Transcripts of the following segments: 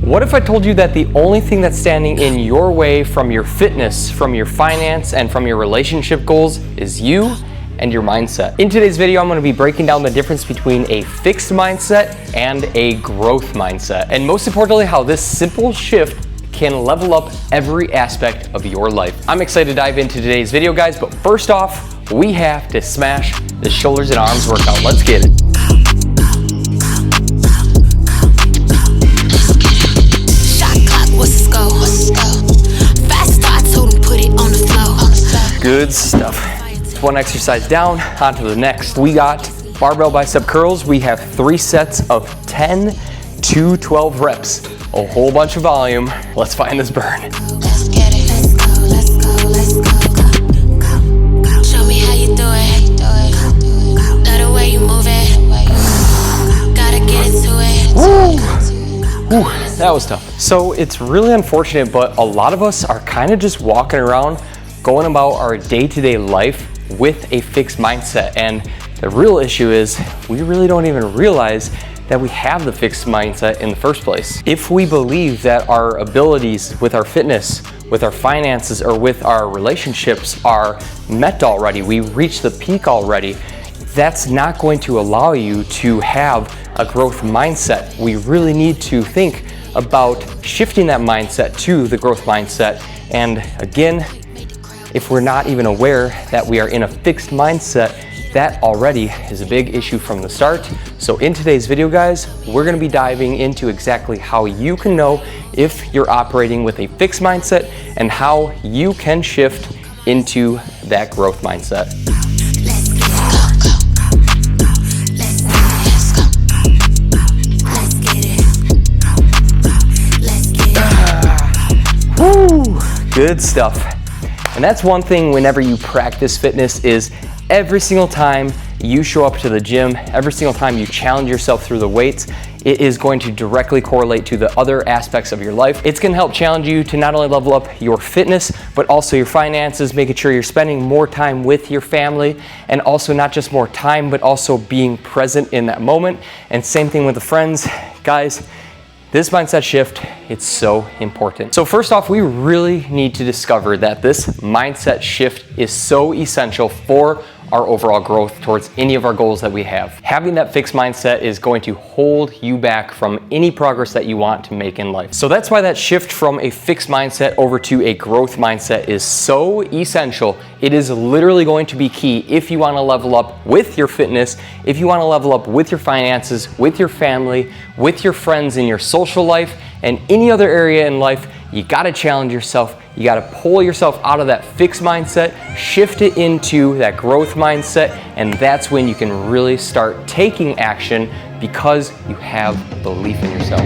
What if I told you that the only thing that's standing in your way from your fitness, from your finance, and from your relationship goals is you and your mindset? In today's video, I'm going to be breaking down the difference between a fixed mindset and a growth mindset. And most importantly, how this simple shift can level up every aspect of your life. I'm excited to dive into today's video, guys, but first off, we have to smash the shoulders and arms workout. Let's get it. Good stuff. One exercise down, on to the next. We got barbell bicep curls. We have 3 sets of 10 to 12 reps. A whole bunch of volume. Let's find this burn. Let's get it. Let's go, let's go, let's go. Show me how you do it. Love the way you move it. Gotta get into it. Woo, that was tough. So it's really unfortunate, but a lot of us are kind of just walking around going about our day-to-day life with a fixed mindset. And the real issue is we really don't even realize that we have the fixed mindset in the first place. If we believe that our abilities with our fitness, with our finances, or with our relationships are met already, we reached the peak already, that's not going to allow you to have a growth mindset. We really need to think about shifting that mindset to the growth mindset. And again, if we're not even aware that we are in a fixed mindset, that already is a big issue from the start. So in today's video, guys, we're gonna be diving into exactly how you can know if you're operating with a fixed mindset and how you can shift into that growth mindset. Woo! Good stuff. And that's one thing whenever you practice fitness is every single time you show up to the gym, every single time you challenge yourself through the weights, it is going to directly correlate to the other aspects of your life. It's going to help challenge you to not only level up your fitness, but also your finances, making sure you're spending more time with your family, and also not just more time, but also being present in that moment. And same thing with the friends. Guys, this mindset shift, it's so important. So first off, we really need to discover that this mindset shift is so essential for our overall growth towards any of our goals that we have. Having that fixed mindset is going to hold you back from any progress that you want to make in life. So that's why that shift from a fixed mindset over to a growth mindset is so essential. It is literally going to be key if you want to level up with your fitness, if you want to level up with your finances, with your family, with your friends in your social life, and any other area in life. You got to challenge yourself. You got to pull yourself out of that fixed mindset, shift it into that growth mindset, and that's when you can really start taking action because you have belief in yourself.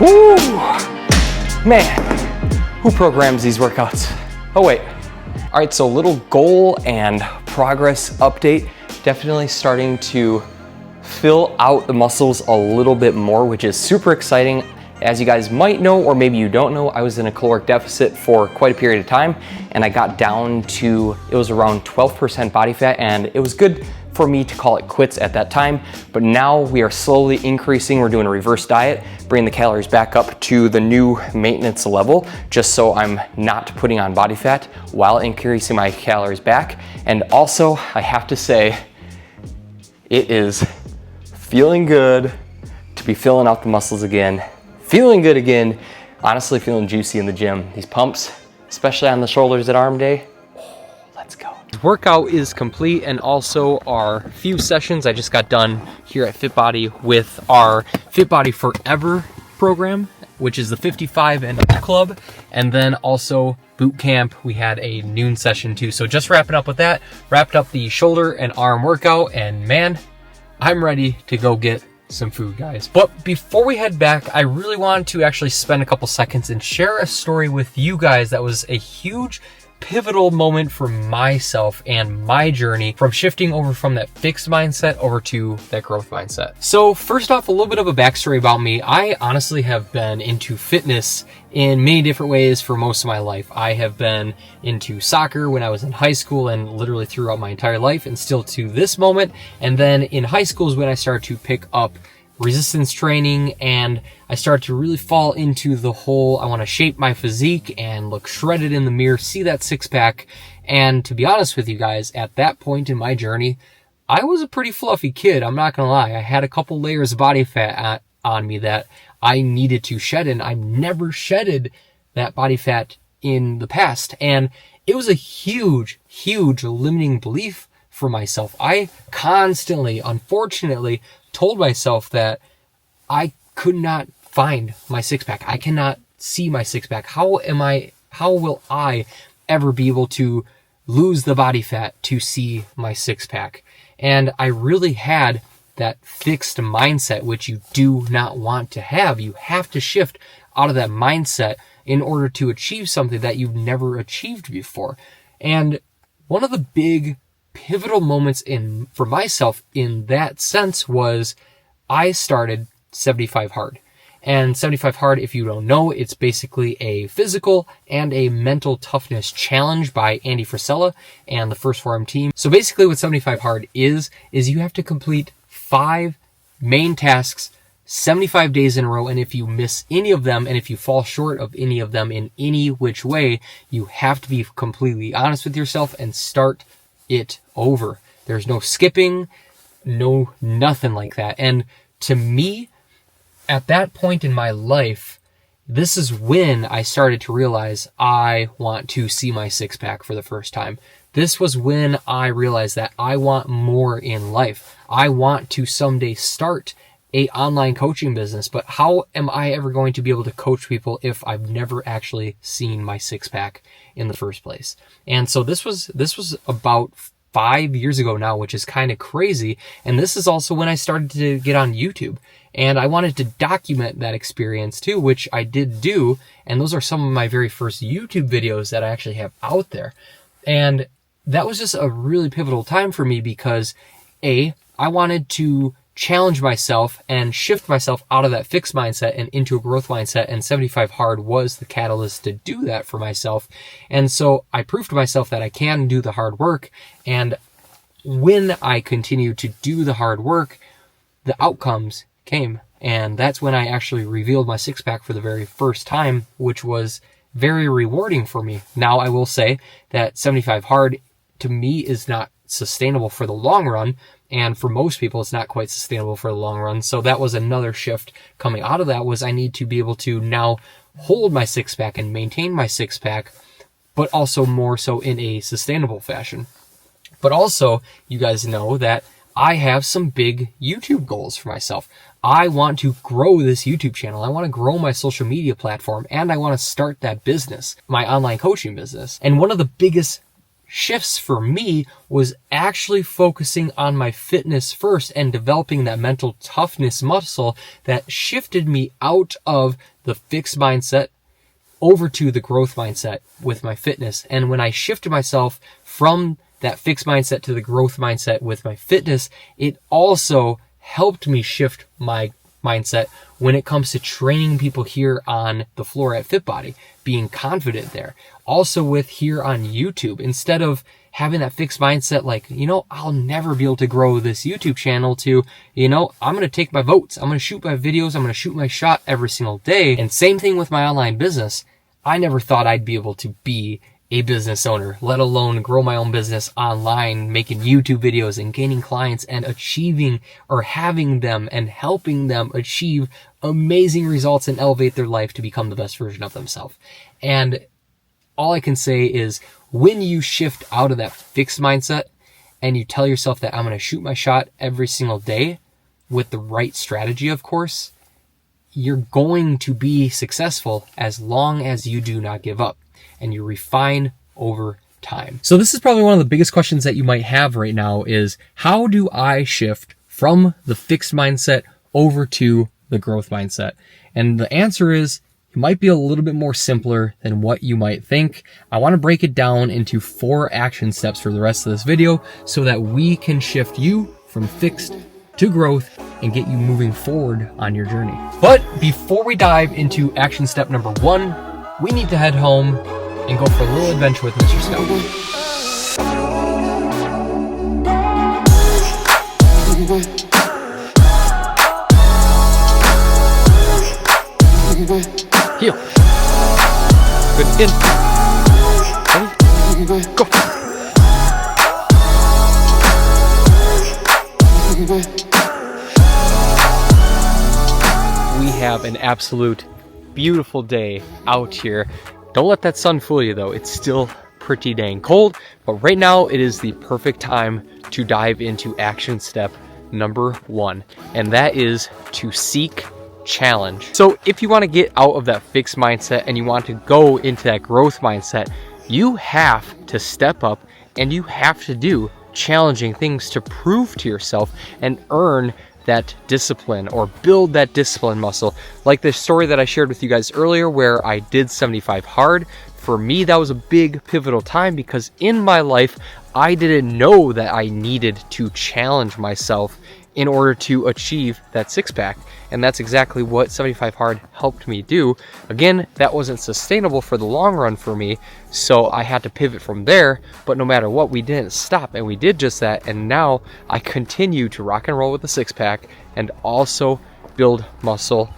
Woo! Man, who programs these workouts? Oh wait. All right, so little goal and progress update. Definitely starting to fill out the muscles a little bit more, which is super exciting. As you guys might know, or maybe you don't know, I was in a caloric deficit for quite a period of time, and I got down to, it was around 12% body fat, and it was good for me to call it quits at that time. But now we are slowly increasing. We're doing a reverse diet, bringing the calories back up to the new maintenance level, just so I'm not putting on body fat while increasing my calories back. And also, I have to say, it is feeling good to be filling out the muscles again, feeling good again, honestly feeling juicy in the gym. These pumps, especially on the shoulders at arm day, let's go. Workout is complete, and also our few sessions I just got done here at Fit Body with our Fit Body Forever program, which is the 55 and up club, and then also boot camp. We had a noon session too. So just wrapping up with that, wrapped up the shoulder and arm workout, and man, I'm ready to go get some food, guys. But before we head back, I really wanted to actually spend a couple seconds and share a story with you guys that was a huge pivotal moment for myself and my journey from shifting over from that fixed mindset over to that growth mindset. So first off, a little bit of a backstory about me. I honestly have been into fitness in many different ways for most of my life. I have been into soccer when I was in high school and literally throughout my entire life, and still to this moment. And then in high school is when I started to pick up resistance training, and I started to really fall into the whole, I want to shape my physique and look shredded in the mirror, see that six pack. And to be honest with you guys, at that point in my journey, I was a pretty fluffy kid. I'm not going to lie. I had a couple layers of body fat on me that I needed to shed, and I never shedded that body fat in the past. And it was a huge, huge limiting belief for myself. I constantly, unfortunately, told myself that I could not find my six pack. I cannot see my six pack. How will I ever be able to lose the body fat to see my six pack? And I really had that fixed mindset, which you do not want to have. You have to shift out of that mindset in order to achieve something that you've never achieved before. And one of the big pivotal moments for myself in that sense was I started 75 Hard. And 75 Hard, if you don't know, it's basically a physical and a mental toughness challenge by Andy Frisella and the First Forum team. So basically what 75 Hard is you have to complete 5 main tasks 75 days in a row, and if you miss any of them, and if you fall short of any of them in any which way, you have to be completely honest with yourself and start it over. There's no skipping, no nothing like that. And to me, at that point in my life, this is when I started to realize I want to see my six pack for the first time. This was when I realized that I want more in life. I want to someday start a online coaching business, but how am I ever going to be able to coach people if I've never actually seen my six pack in the first place? And so this was about 5 years ago now, which is kind of crazy. And this is also when I started to get on YouTube, and I wanted to document that experience too, which I did do. And those are some of my very first YouTube videos that I actually have out there. And that was just a really pivotal time for me because I wanted to challenge myself and shift myself out of that fixed mindset and into a growth mindset, and 75 Hard was the catalyst to do that for myself. And so I proved to myself that I can do the hard work, and when I continued to do the hard work, the outcomes came, and that's when I actually revealed my six pack for the very first time, which was very rewarding for me. Now I will say that 75 Hard to me is not sustainable for the long run, and for most people it's not quite sustainable for the long run. So that was another shift coming out of that, was I need to be able to now hold my six pack and maintain my six pack, but also more so in a sustainable fashion. But also, you guys know that I have some big YouTube goals for myself. I want to grow this YouTube channel. I want to grow my social media platform, and I want to start that business, my online coaching business. And one of the biggest shifts for me was actually focusing on my fitness first and developing that mental toughness muscle that shifted me out of the fixed mindset over to the growth mindset with my fitness. And when I shifted myself from that fixed mindset to the growth mindset with my fitness, it also helped me shift my mindset when it comes to training people here on the floor at FitBody, being confident there. Also with here on YouTube, instead of having that fixed mindset like, I'll never be able to grow this YouTube channel to, I'm going to take my votes. I'm going to shoot my videos. I'm going to shoot my shot every single day. And same thing with my online business. I never thought I'd be able to be a business owner, let alone grow my own business online, making YouTube videos and gaining clients and achieving or having them and helping them achieve amazing results and elevate their life to become the best version of themselves. And all I can say is when you shift out of that fixed mindset and you tell yourself that I'm going to shoot my shot every single day with the right strategy, of course, you're going to be successful as long as you do not give up and you refine over time. So this is probably one of the biggest questions that you might have right now is, how do I shift from the fixed mindset over to the growth mindset? And the answer is it might be a little bit more simpler than what you might think. I want to break it down into 4 action steps for the rest of this video so that we can shift you from fixed to growth and get you moving forward on your journey. But before we dive into action step number 1, we need to head home and go for a little adventure with Mr. Scout. Heel. Good. In. Ready? Go. We have an absolute beautiful day out here. Don't let that sun fool you though. It's still pretty dang cold, but right now it is the perfect time to dive into action step number 1, and that is to seek challenge. So if you want to get out of that fixed mindset and you want to go into that growth mindset, you have to step up and you have to do challenging things to prove to yourself and earn that discipline or build that discipline muscle. Like the story that I shared with you guys earlier where I did 75 hard. For me, that was a big pivotal time because in my life, I didn't know that I needed to challenge myself in order to achieve that 6-pack. And that's exactly what 75 hard helped me do. Again, that wasn't sustainable for the long run for me, so I had to pivot from there. But no matter what, we didn't stop, and we did just that. And now I continue to rock and roll with the 6-pack and also build muscle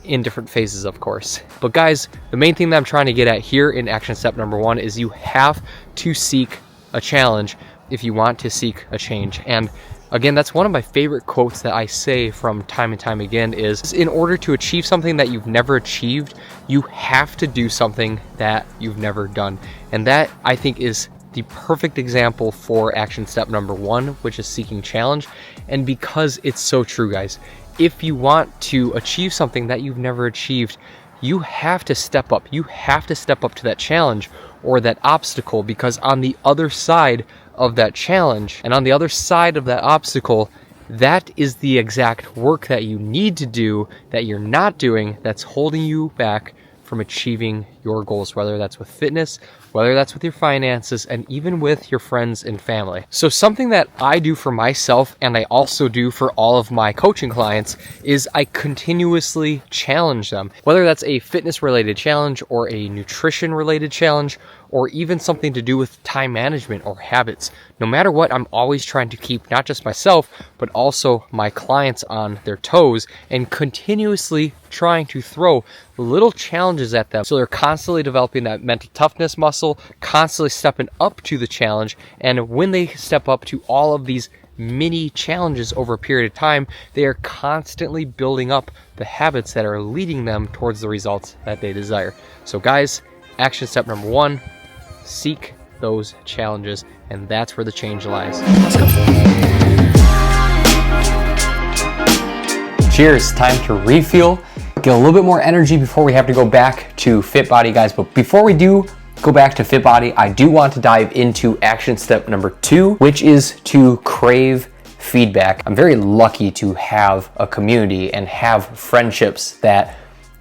in different phases, of course. But guys, the main thing that I'm trying to get at here in action step number 1 is you have to seek a challenge if you want to seek a change. And again, that's one of my favorite quotes that I say from time and time again is, in order to achieve something that you've never achieved, you have to do something that you've never done. And that, I think, is the perfect example for action step number 1, which is seeking challenge. And because it's so true, guys, if you want to achieve something that you've never achieved, you have to step up. You have to step up to that challenge or that obstacle, because on the other side of that challenge and on the other side of that obstacle, that is the exact work that you need to do that you're not doing, that's holding you back from achieving your goals, whether that's with fitness, whether that's with your finances, and even with your friends and family. So something that I do for myself, and I also do for all of my coaching clients, is I continuously challenge them. Whether that's a fitness related challenge or a nutrition related challenge, or even something to do with time management or habits. No matter what, I'm always trying to keep not just myself, but also my clients on their toes and continuously trying to throw little challenges at them. So they're constantly developing that mental toughness muscle, constantly stepping up to the challenge. And when they step up to all of these mini challenges over a period of time, they are constantly building up the habits that are leading them towards the results that they desire. So guys, action step number 1, seek those challenges, and that's where the change lies. Let's go. Cheers, time to refuel, get a little bit more energy before we have to go back to Fit Body, guys. But before we do go back to Fit Body, I do want to dive into action step number 2, which is to crave feedback. I'm very lucky to have a community and have friendships that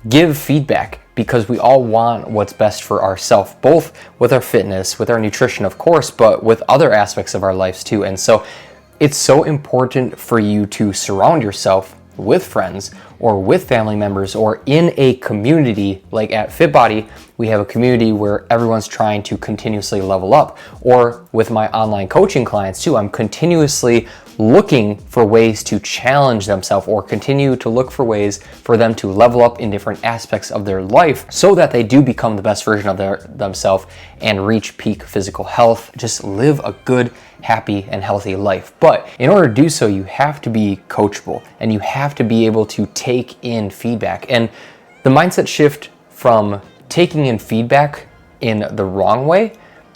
give feedback, because we all want what's best for ourselves, both with our fitness, with our nutrition, of course, but with other aspects of our lives too. And so it's so important for you to surround yourself with friends or with family members or in a community. Like at Fit Body, we have a community where everyone's trying to continuously level up. Or with my online coaching clients too, I'm continuously looking for ways to challenge themselves or continue to look for ways for them to level up in different aspects of their life so that they do become the best version of themselves and reach peak physical health, just live a good, happy, and healthy life. But in order to do so, you have to be coachable and you have to be able to take in feedback. And the mindset shift from taking in feedback in the wrong way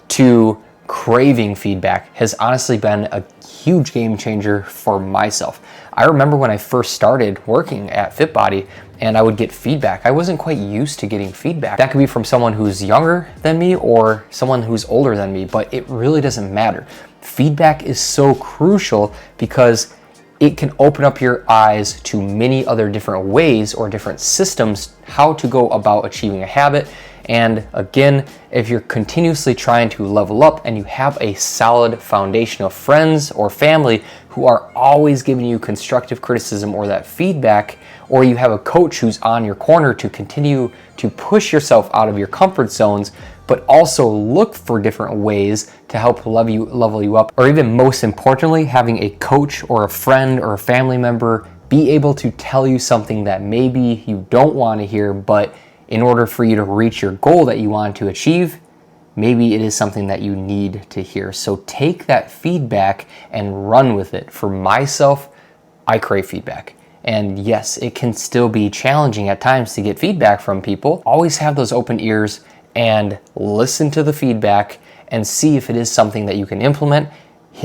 to craving feedback has honestly been a huge game changer for myself. I remember when I first started working at Fit Body and I would get feedback. I wasn't quite used to getting feedback. That could be from someone who's younger than me or someone who's older than me, but it really doesn't matter. Feedback is so crucial because it can open up your eyes to many other different ways or different systems how to go about achieving a habit. And again, if you're continuously trying to level up and you have a solid foundation of friends or family who are always giving you constructive criticism or that feedback, or you have a coach who's on your corner to continue to push yourself out of your comfort zones, but also look for different ways to help level you up, or even most importantly, having a coach or a friend or a family member be able to tell you something that maybe you don't want to hear, but in order for you to reach your goal that you want to achieve, maybe it is something that you need to hear. So take that feedback and run with it. For myself, I crave feedback. And yes, it can still be challenging at times to get feedback from people. Always have those open ears and listen to the feedback and see if it is something that you can implement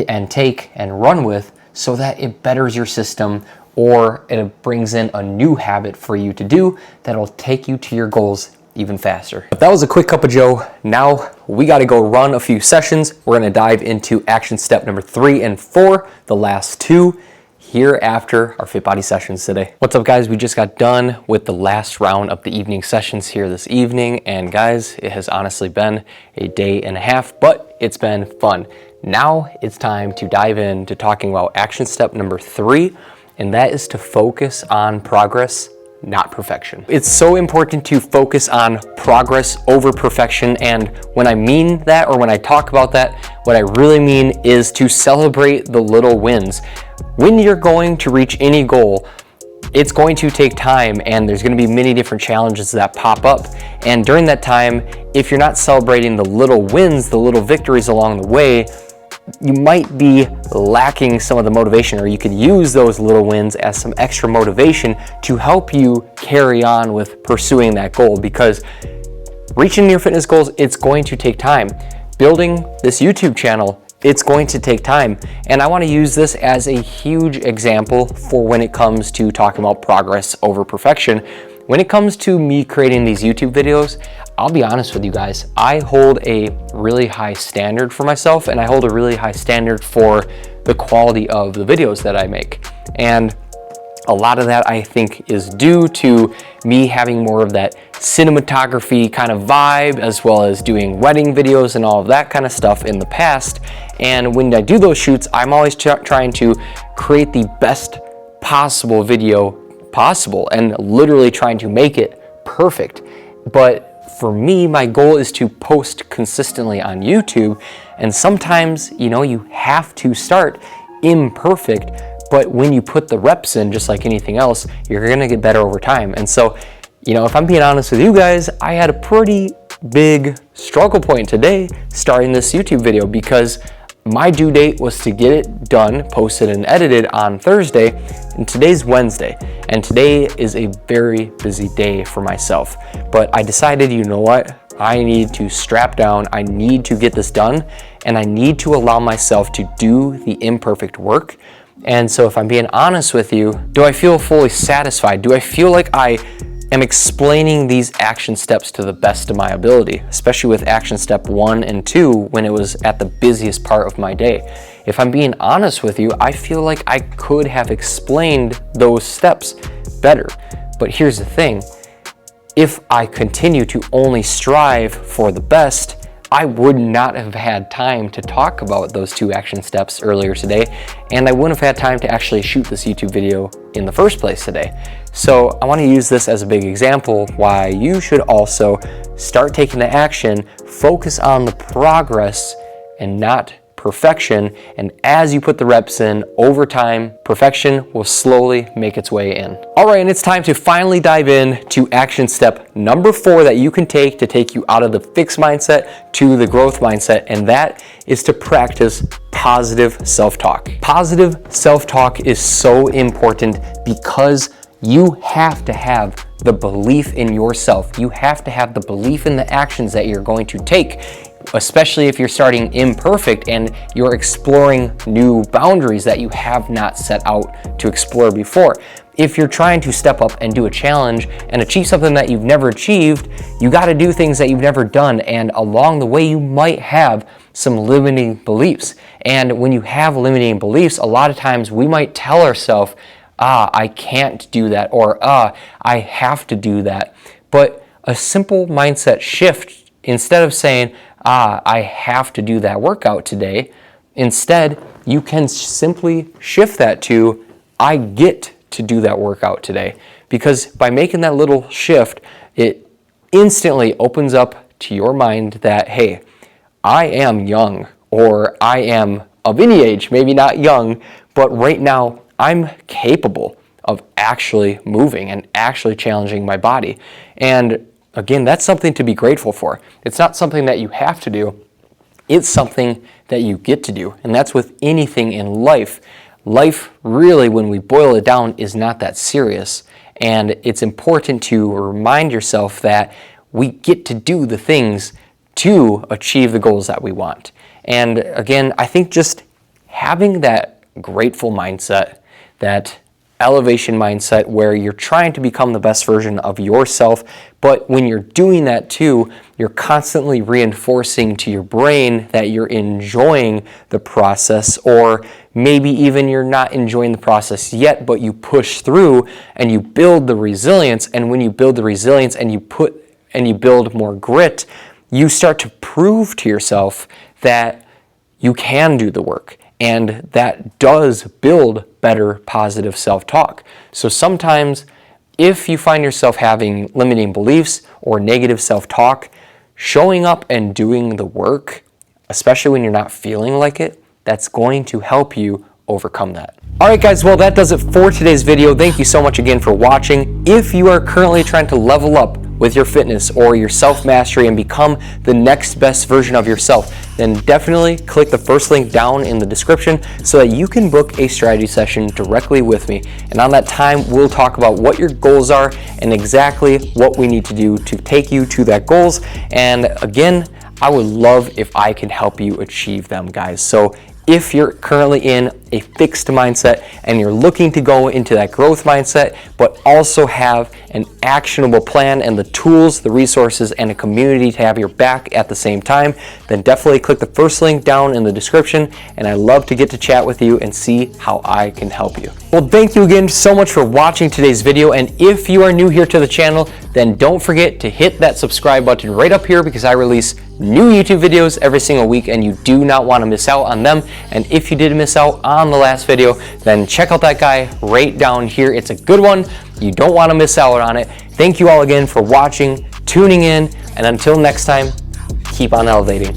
and take and run with so that it betters your system, or it brings in a new habit for you to do that'll take you to your goals even faster. If that was a quick cup of joe, now we got to go run a few sessions. We're going to dive into action step number 3 and 4, the last 2, here after our Fit Body sessions today. What's up, guys? We just got done with the last round of the evening sessions here this evening, and guys, it has honestly been a day and a half, but it's been fun. Now it's time to dive into talking about action step number 3, and that is to focus on progress, not perfection. It's so important to focus on progress over perfection, and when I mean that, or when I talk about that, what I really mean is to celebrate the little wins. When you're going to reach any goal, it's going to take time, and there's going to be many different challenges that pop up, and during that time, if you're not celebrating the little wins, the little victories along the way, you might be lacking some of the motivation, or you could use those little wins as some extra motivation to help you carry on with pursuing that goal, because reaching your fitness goals, it's going to take time. Building this YouTube channel, it's going to take time. And I want to use this as a huge example for when it comes to talking about progress over perfection. When it comes to me creating these YouTube videos, I'll be honest with you guys, I hold a really high standard for myself, and I hold a really high standard for the quality of the videos that I make. And a lot of that I think is due to me having more of that cinematography kind of vibe, as well as doing wedding videos and all of that kind of stuff in the past. And when I do those shoots, I'm always trying to create the best possible video possible and literally trying to make it perfect. But for me, my goal is to post consistently on YouTube, and sometimes, you have to start imperfect, but when you put the reps in, just like anything else, you're gonna get better over time. And so, if I'm being honest with you guys, I had a pretty big struggle point today starting this YouTube video, because my due date was to get it done, posted and edited on Thursday, and today's Wednesday, and today is a very busy day for myself. But I decided, you know what? I need to strap down, I need to get this done, and I need to allow myself to do the imperfect work. And so if I'm being honest with you, do I feel fully satisfied? Do I feel like I am explaining these action steps to the best of my ability, especially with action step 1 and 2 when it was at the busiest part of my day? If I'm being honest with you, I feel like I could have explained those steps better. But here's the thing, if I continue to only strive for the best, I would not have had time to talk about those 2 action steps earlier today, and I wouldn't have had time to actually shoot this YouTube video in the first place today. So I want to use this as a big example why you should also start taking the action, focus on the progress and not perfection, and as you put the reps in over time, perfection will slowly make its way in. All right, and it's time to finally dive in to action step number 4 that you can take to take you out of the fixed mindset to the growth mindset, and that is to practice positive self-talk. Positive self-talk is so important because you have to have the belief in yourself. You have to have the belief in the actions that you're going to take, especially if you're starting imperfect and you're exploring new boundaries that you have not set out to explore before. if you're trying to step up and do a challenge and achieve something that you've never achieved, you got to do things that you've never done. And along the way, you might have some limiting beliefs. And when you have limiting beliefs, a lot of times we might tell ourselves, I can't do that, or I have to do that. But a simple mindset shift, instead of saying, I have to do that workout today, instead, you can simply shift that to, I get to do that workout today. Because by making that little shift, it instantly opens up to your mind that, hey, I am young, or I am of any age, maybe not young, but right now I'm capable of actually moving and actually challenging my body. And again, that's something to be grateful for. It's not something that you have to do. It's something that you get to do. And that's with anything in life. Life really, when we boil it down, is not that serious. And it's important to remind yourself that we get to do the things to achieve the goals that we want. And again, I think just having that grateful mindset, that elevation mindset where you're trying to become the best version of yourself, but when you're doing that too, you're constantly reinforcing to your brain that you're enjoying the process, or maybe even you're not enjoying the process yet, but you push through and you build the resilience. And when you build the resilience and you build more grit, you start to prove to yourself that you can do the work. And that does build better positive self-talk. So sometimes if you find yourself having limiting beliefs or negative self-talk, showing up and doing the work, especially when you're not feeling like it, that's going to help you overcome that. All right, guys, well, that does it for today's video. Thank you so much again for watching. If you are currently trying to level up with your fitness or your self-mastery and become the next best version of yourself, then definitely click the first link down in the description so that you can book a strategy session directly with me. And on that time, we'll talk about what your goals are and exactly what we need to do to take you to that goals. And again, I would love if I can help you achieve them, guys. So if you're currently in a fixed mindset and you're looking to go into that growth mindset, but also have an actionable plan and the tools, the resources, and a community to have your back at the same time, then definitely click the first link down in the description, and I'd love to get to chat with you and see how I can help you. Well, thank you again so much for watching today's video, and if you are new here to the channel, then don't forget to hit that subscribe button right up here, because I release new YouTube videos every single week and you do not want to miss out on them. And if you did miss out on the last video, then check out that guy right down here. It's a good one. You don't want to miss out on it. Thank you all again for watching, tuning in, and until next time, keep on elevating.